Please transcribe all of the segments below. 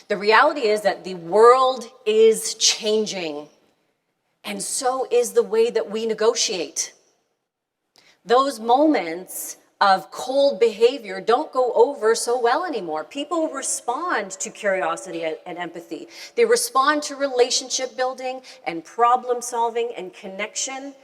The reality is that the world is changing, and so is the way that we negotiate. Those moments of cold behavior don't go over so well anymore. People respond to curiosity and empathy. They respond to relationship building and problem solving and connection.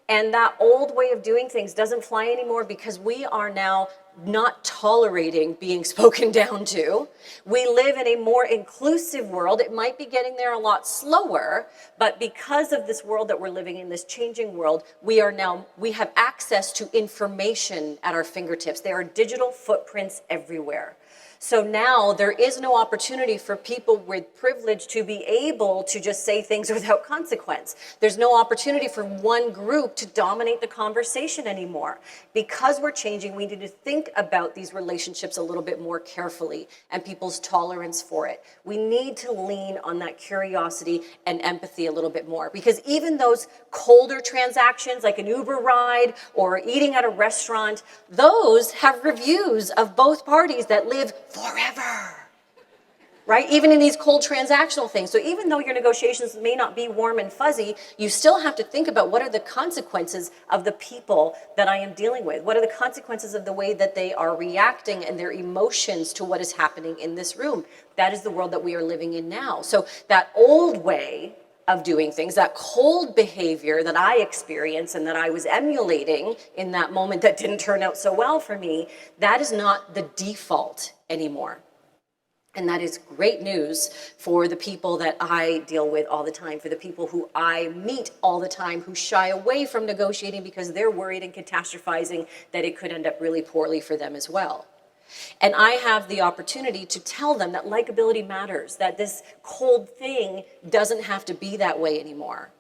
And that old way of doing things doesn't fly anymore because we are now not tolerating being spoken down to. We live in a more inclusive world. It might be getting there a lot slower, but because of this world that we're living in, this changing world, we have access to information at our fingertips. There are digital footprints everywhere. So now there is no opportunity for people with privilege to be able to just say things without consequence. There's no opportunity for one group to dominate the conversation anymore. Because we're changing, we need to think about these relationships a little bit more carefully and people's tolerance for it. We need to lean on that curiosity and empathy a little bit more, because even those colder transactions like an Uber ride or eating at a restaurant, those have reviews of both parties that live forever, right? Even in these cold transactional things. So even though your negotiations may not be warm and fuzzy, you still have to think about what are the consequences of the people that I am dealing with? What are the consequences of the way that they are reacting and their emotions to what is happening in this room? That is the world that we are living in now. So that old way of doing things, that cold behavior that I experienced and that I was emulating in that moment that didn't turn out so well for me, that is not the default anymore. And that is great news for the people that I deal with all the time, for the people who I meet all the time who shy away from negotiating because they're worried and catastrophizing that it could end up really poorly for them as well. And I have the opportunity to tell them that likability matters, that this cold thing doesn't have to be that way anymore.